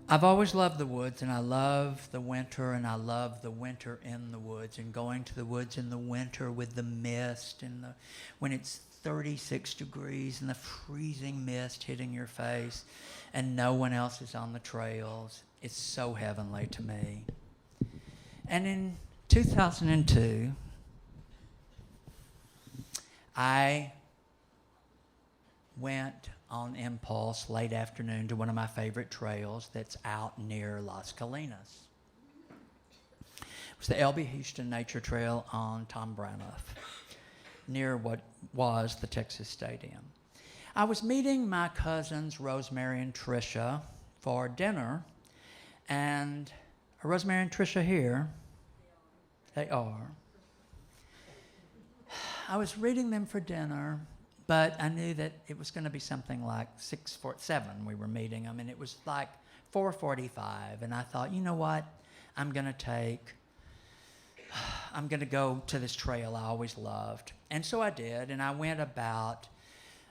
I've always loved the woods, and I love the winter, and I love the winter in the woods, and going to the woods in the winter with the mist and when it's 36 degrees and the freezing mist hitting your face and no one else is on the trails. It's so heavenly to me. And in 2002, I went on impulse late afternoon to one of my favorite trails that's out near Las Colinas. It was the L.B. Houston Nature Trail on Tom Braniff, near what was the Texas Stadium. I was meeting my cousins Rosemary and Tricia for dinner, and are Rosemary and Tricia here? They are. I was reading them for dinner, but I knew that it was going to be something like 6:47 we were meeting them, and it was like 4:45, and I thought, you know what, I'm going to go to this trail I always loved. And so I did, and I went about,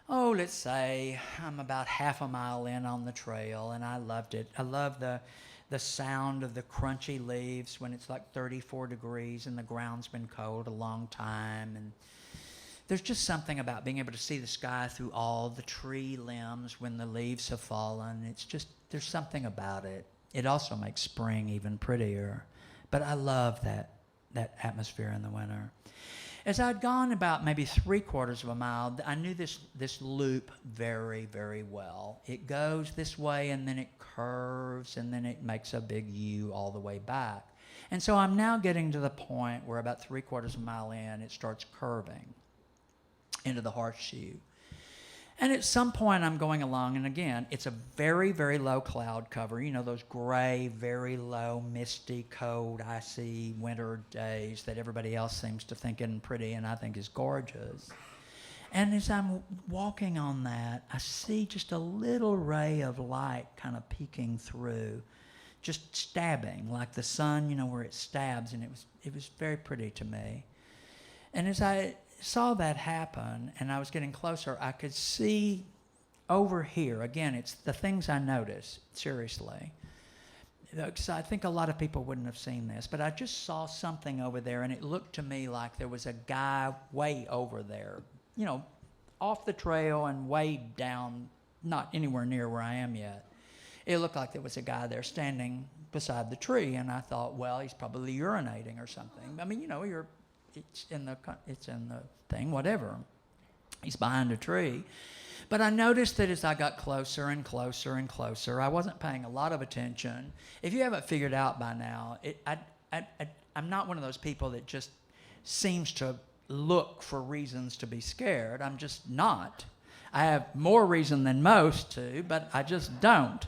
let's say I'm about half a mile in on the trail, and I loved it. I love the sound of the crunchy leaves when it's like 34 degrees and the ground's been cold a long time, and there's just something about being able to see the sky through all the tree limbs when the leaves have fallen. It's just, there's something about it. It also makes spring even prettier. But I love that atmosphere in the winter. As I'd gone about maybe 3/4 of a mile, I knew this loop very, very well. It goes this way, and then it curves, and then it makes a big U all the way back. And so I'm now getting to the point where about 3/4 of a mile in, it starts curving into the horseshoe. And at some point I'm going along, and again, it's a very, very low cloud cover. You know, those gray, very low, misty, cold, icy winter days that everybody else seems to think isn't pretty and I think is gorgeous. And as I'm walking on that, I see just a little ray of light kind of peeking through, just stabbing, like the sun, you know, where it stabs, and it was very pretty to me. And as I saw that happen and I was getting closer, I could see over here, again, it's the things I notice, seriously. Because I think a lot of people wouldn't have seen this, but I just saw something over there, and it looked to me like there was a guy way over there, you know, off the trail and way down, not anywhere near where I am yet. It looked like there was a guy there standing beside the tree, and I thought, well, he's probably urinating or something. I mean, you know, it's in the thing, whatever. He's behind a tree. But I noticed that as I got closer and closer and closer, I wasn't paying a lot of attention. If you haven't figured out by now, I'm not one of those people that just seems to look for reasons to be scared. I'm just not. I have more reason than most to, but I just don't.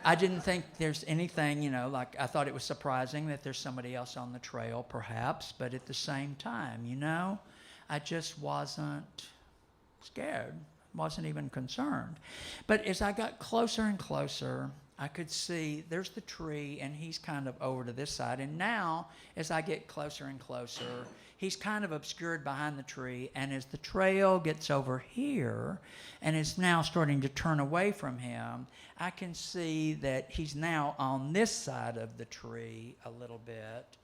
I didn't think there's anything, you know, like I thought it was surprising that there's somebody else on the trail, perhaps, but at the same time, you know, I just wasn't scared, wasn't even concerned. But as I got closer and closer, I could see there's the tree, and he's kind of over to this side. And now, as I get closer and closer, he's kind of obscured behind the tree. And as the trail gets over here and is now starting to turn away from him, I can see that he's now on this side of the tree a little bit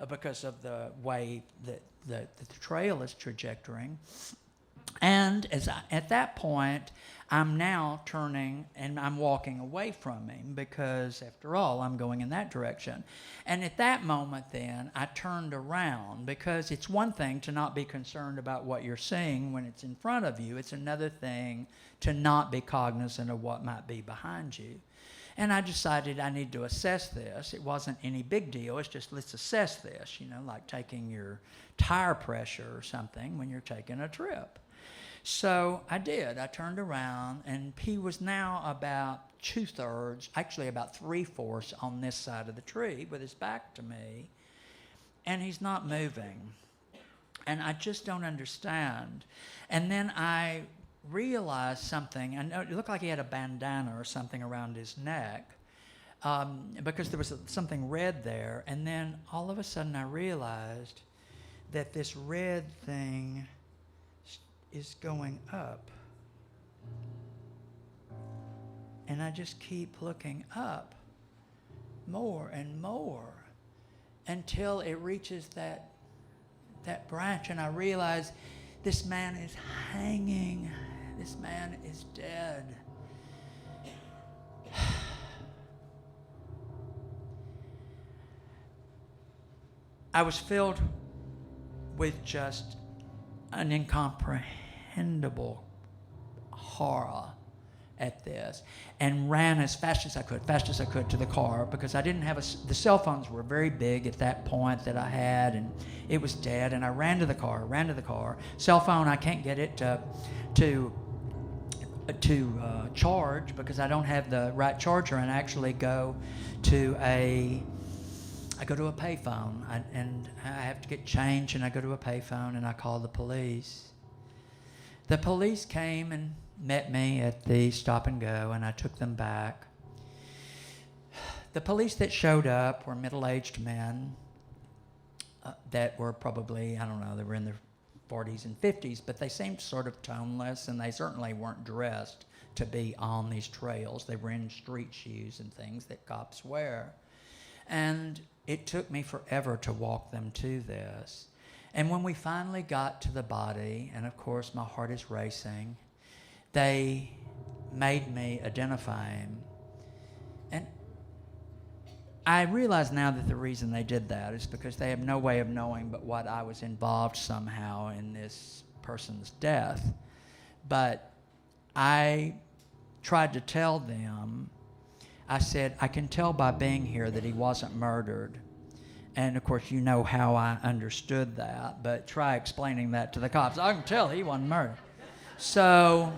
because of the way that the trail is trajectorying. And at that point, I'm now turning and I'm walking away from him because, after all, I'm going in that direction. And at that moment, then, I turned around, because it's one thing to not be concerned about what you're seeing when it's in front of you. It's another thing to not be cognizant of what might be behind you. And I decided I need to assess this. It wasn't any big deal. It's just, let's assess this, you know, like taking your tire pressure or something when you're taking a trip. So I did. I turned around, and he was now about 2/3, actually about 3/4 on this side of the tree with his back to me, and he's not moving. And I just don't understand. And then I realized something. I know it looked like he had a bandana or something around his neck, because there was something red there. And then all of a sudden I realized that this red thing is going up. And I just keep looking up. more and more, until it reaches that branch, and I realize this man is hanging. This man is dead. I was filled with just an incomprehensible horror at this, and ran as fast as I could to the car, because I didn't have the cell phones were very big at that point that I had, and it was dead. And I ran to the car. Cell phone, I can't get it to charge, because I don't have the right charger, and I actually go to a payphone, and I have to get change, and I go to a payphone, and I call the police. The police came and met me at the stop and go, and I took them back. The police that showed up were middle-aged men that were probably, I don't know, they were in their 40s and 50s, but they seemed sort of toneless, and they certainly weren't dressed to be on these trails. They were in street shoes and things that cops wear. And it took me forever to walk them to this. And when we finally got to the body, and of course my heart is racing, they made me identify him. And I realize now that the reason they did that is because they have no way of knowing but what I was involved somehow in this person's death. But I tried to tell them, I said, I can tell by being here that he wasn't murdered. And of course, you know how I understood that, but try explaining that to the cops. I can tell he wasn't murdered. So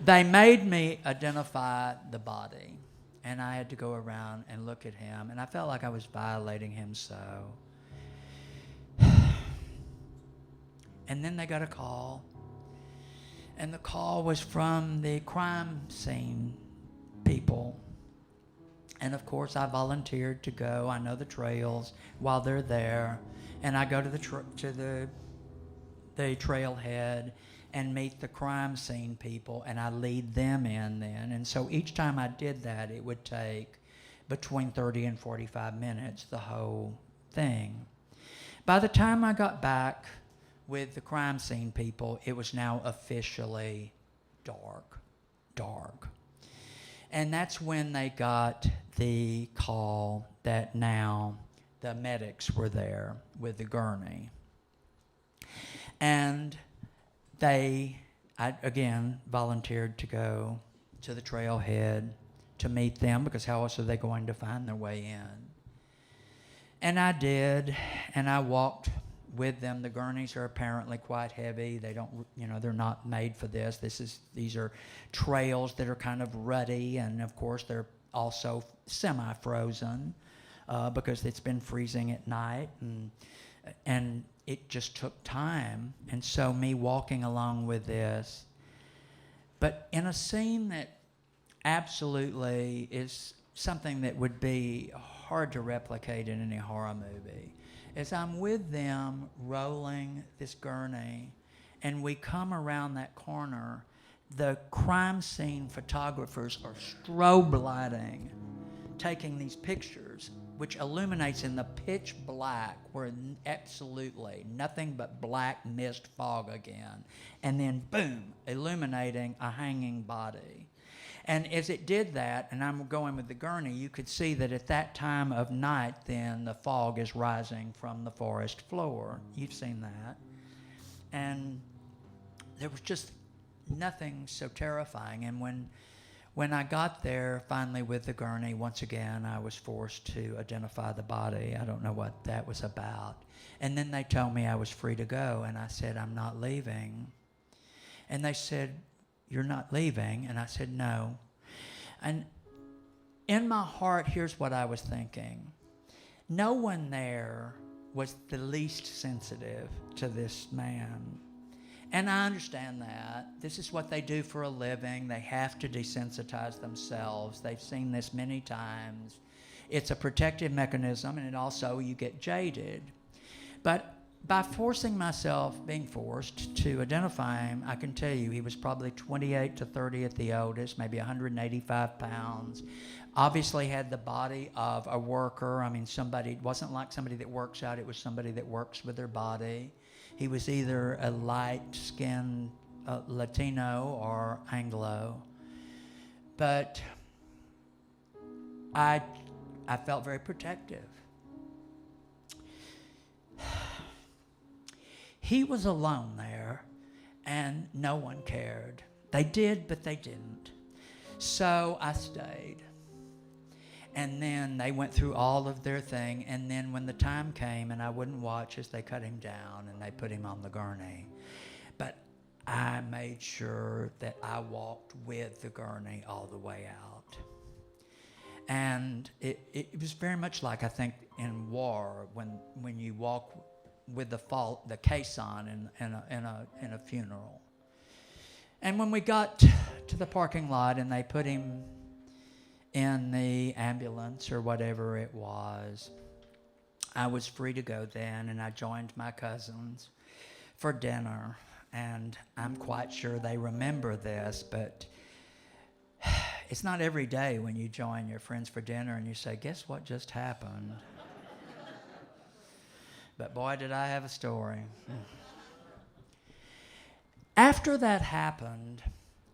they made me identify the body, and I had to go around and look at him, and I felt like I was violating him so. And then they got a call, and the call was from the crime scene people. And of course, I volunteered to go. I know the trails while they're there, and I go to the trailhead and meet the crime scene people, and I lead them in then. And so each time I did that, it would take between 30 and 45 minutes, the whole thing. By the time I got back with the crime scene people, it was now officially dark. And that's when they got the call that now the medics were there with the gurney. And I again volunteered to go to the trailhead to meet them, because how else are they going to find their way in? And I did, and I walked with them. The gurneys are apparently quite heavy. They don't, they're not made for this. These are trails that are kind of rutty, and of course they're also semi-frozen because it's been freezing at night, and it just took time. And so me walking along with this, but in a scene that absolutely is something that would be hard to replicate in any horror movie, as I'm with them rolling this gurney, and we come around that corner, the crime scene photographers are strobe lighting, taking these pictures, which illuminates in the pitch black, where absolutely nothing but black mist fog again, and then boom, illuminating a hanging body. And as it did that, and I'm going with the gurney, you could see that at that time of night, then the fog is rising from the forest floor. You've seen that. And there was just nothing so terrifying. And when I got there finally with the gurney, once again, I was forced to identify the body. I don't know what that was about. And then they told me I was free to go, and I said, I'm not leaving. And they said, you're not leaving? And I said, no. And in my heart, here's what I was thinking. No one there was the least sensitive to this man. And I understand that. This is what they do for a living. They have to desensitize themselves. They've seen this many times. It's a protective mechanism, and it also, you get jaded. But by being forced to identify him, I can tell you he was probably 28 to 30 at the oldest, maybe 185 pounds, Obviously had the body of a worker. I mean, somebody, it wasn't like somebody that works out, it was somebody that works with their body. He was either a light-skinned Latino or Anglo. But I felt very protective. He was alone there, and no one cared. They did, but they didn't. So I stayed. And then they went through all of their thing, and then when the time came and I wouldn't watch as they cut him down and they put him on the gurney. But I made sure that I walked with the gurney all the way out. And it was very much like, I think, in war, when you walk with the caisson in a funeral. And when we got to the parking lot and they put him in the ambulance or whatever it was, I was free to go then, and I joined my cousins for dinner. And I'm quite sure they remember this, but it's not every day when you join your friends for dinner and you say, guess what just happened? But boy, did I have a story. After that happened,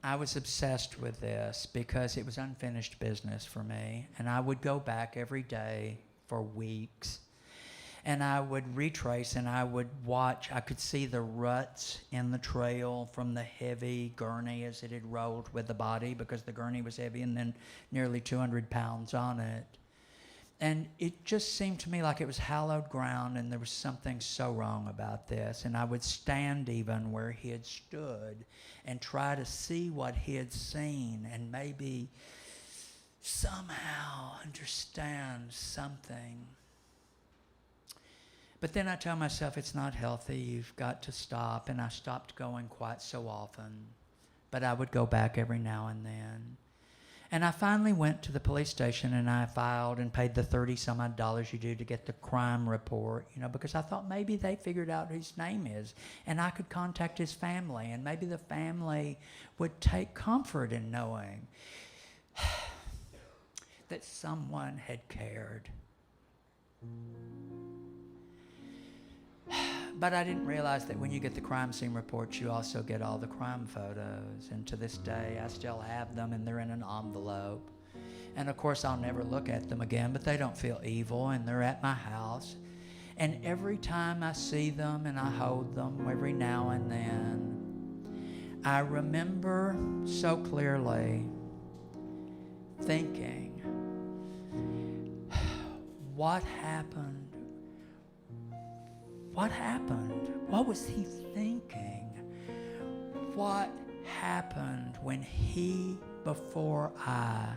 I was obsessed with this because it was unfinished business for me. And I would go back every day for weeks. And I would retrace and I would watch. I could see the ruts in the trail from the heavy gurney as it had rolled with the body, because the gurney was heavy and then nearly 200 pounds on it. And it just seemed to me like it was hallowed ground, and there was something so wrong about this. And I would stand even where he had stood and try to see what he had seen and maybe somehow understand something. But then I tell myself it's not healthy, you've got to stop, and I stopped going quite so often. But I would go back every now and then. And I finally went to the police station and I filed and paid the $30-some-odd you do to get the crime report, because I thought maybe they figured out who his name is and I could contact his family, and maybe the family would take comfort in knowing that someone had cared. But I didn't realize that when you get the crime scene reports, you also get all the crime photos. And to this day, I still have them, and they're in an envelope. And of course, I'll never look at them again, but they don't feel evil, and they're at my house. And every time I see them and I hold them, every now and then, I remember so clearly thinking, what happened? What happened? What was he thinking? What happened when he, before I,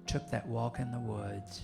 took that walk in the woods?